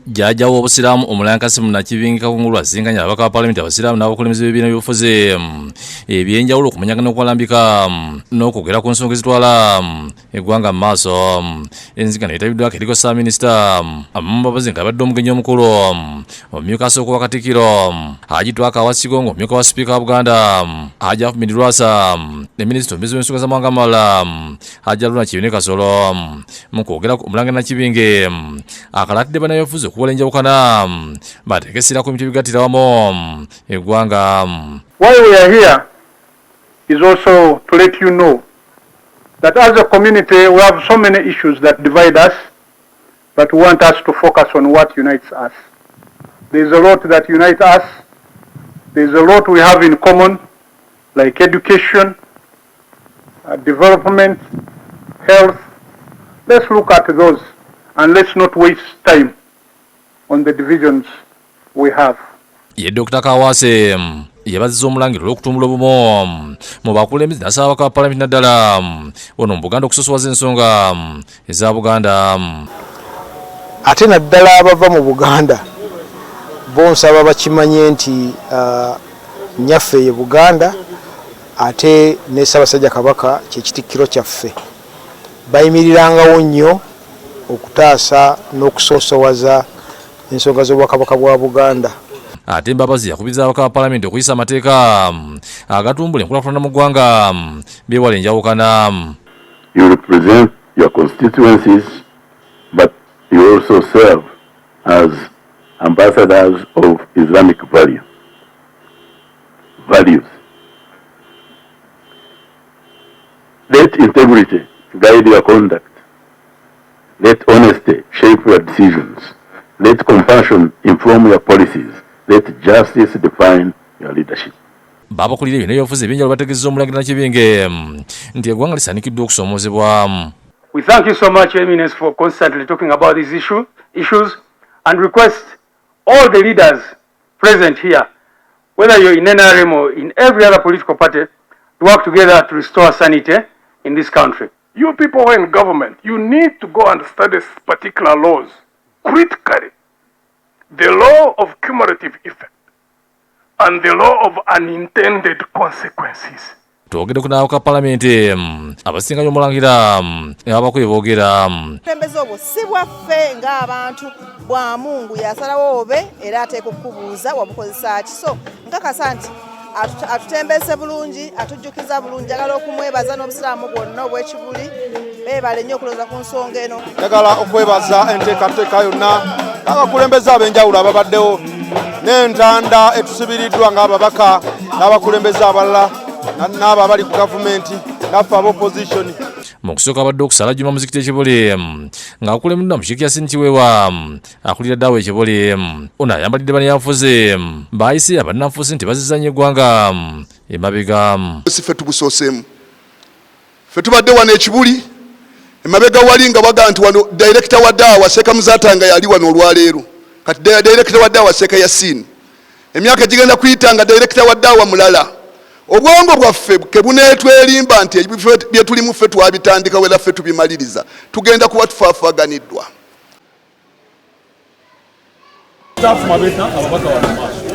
Jjajjaawo abasiraamu Omulangira Kassim Nakibinge Kakungulu asisinkanye ababaka ba palamenti abasiraamu n'abakulembeze b'ebyobufuzi ebyenjawulo okumanyagana okwalambika n'okwogera ku nsonga ezitwala eggwanga mu maaso. Enzikano etabiddwako eriko Ssaabaminisita Abamubabazi ng'abadde omugenyi omukulu omumyuka asooka wa Katikkiro Hajji Twaka Wasigongo omumyuka wa Sipiika wa Buganda Hajji Ahmed Lwasa ne Minisita omubezi w'ensonga z'amawanga amalala Hajji Nakibinge Kasolo mu kwogera ku Omulangira Nakibinge akalaatidde bannabyabufuzi okuwala enjawukana bateeke essira ku bintu ebigattira awamu eggwanga. Why we are here is also to let you know that as a community we have so many issues that divide us, but we want us to focus on what unites us. There is a lot that unites us. There is a lot we have in common, like education, development, health. Let's look at those and let's not waste time on the divisions we have. Ye Dr. Kawase yabazizza Omulangira olw'okutumbula obumu mu bakulembeze n'asaba ababaka ba palamenti naddala wano mu Buganda okusosowaza ensonga eza Buganda. Ate naddala abava mu Buganda bo nsaba bakimanye nti nnyaffe ye Buganda ate ne Ssaabasajja Kabaka kye kitikkiro kyaffe. Bayimirirangawo nnyo okutaasa n'okusoosowaza ensonga z'obwakabaka bwa Buganda. Ate Mbabazi yakubiriza ababaka ba palamenti okuyisa amateeka agatumbula enkulaakulana mu ggwanga beewale enjawukana. You represent your constituencies, but you also serve as ambassadors of Islamic values. Let integrity guide your conduct. Let honesty shape your decisions. Let compassion inform your policies. Let justice define your leadership. Babakulira ebyobufuzi ebyenjawulo bategeezezza Omulangira Nakibinge nti eggwanga lisaanikiddwa okusomoozebwa. We thank you so much, Eminence, for constantly talking about these issues and request all the leaders present here, whether you're in NRM or in every other political party, to work together to restore sanity in this country. You people who are in government, you need to go and study particular laws critically. The law of cumulative effect and the law of unintended consequences. Twogedde ku n'ababaka ba palamenti abasinkanye Omulangira abakwe boogera. Obukulembeze obwo si bwaffe ng'abantu bwa Mungu yasalawo obe era ateeka okukubuuza wabukozesa ki. So nkakasa nti atutembese bulungi, atujjukiza bulungi, agala okumwebaza n'obusiraamu bwonna obw'Ekibuli. Beewale nnyo okulowooza ku nsonga eno. Njagala okwebaza enteekateeka yonna abakulembeze ab'enjawulo ababaddewo n'entanda etusibiriddwa ng'ababaka n'abakulembeze abalala n'abo abali ku gavumenti naffe ab'opposition. Mu kusooka abadde okusala Juma muzikiti Ekibuli ng'akulembeddwa Mukiikya Sintiweewa akulira ddaawo Ekibuli. Ono ayambalidde bannabyabufuzi baayise abannanfuusi nti bazizzaanya eggwanga emabega. Ffe tubusooseemu. Ffe tubadde wano Ekibuli emabega wali nga baga nti wano director wa ddaawa Seeka Muzaatanga yali wano olwaleero. Kati director wa ddaawa Seeka Yasin. Emyaka egigenda kuyita nga director wa ddaawa mulala. Obwongo bwaffe kebuneetwerimba nti ebifo bye tulimu ffe twabitandika wera ffe tubimaliriza. Tugenda kuba tufaafaganiddwa. Staff mabeta ababaka wa maaso.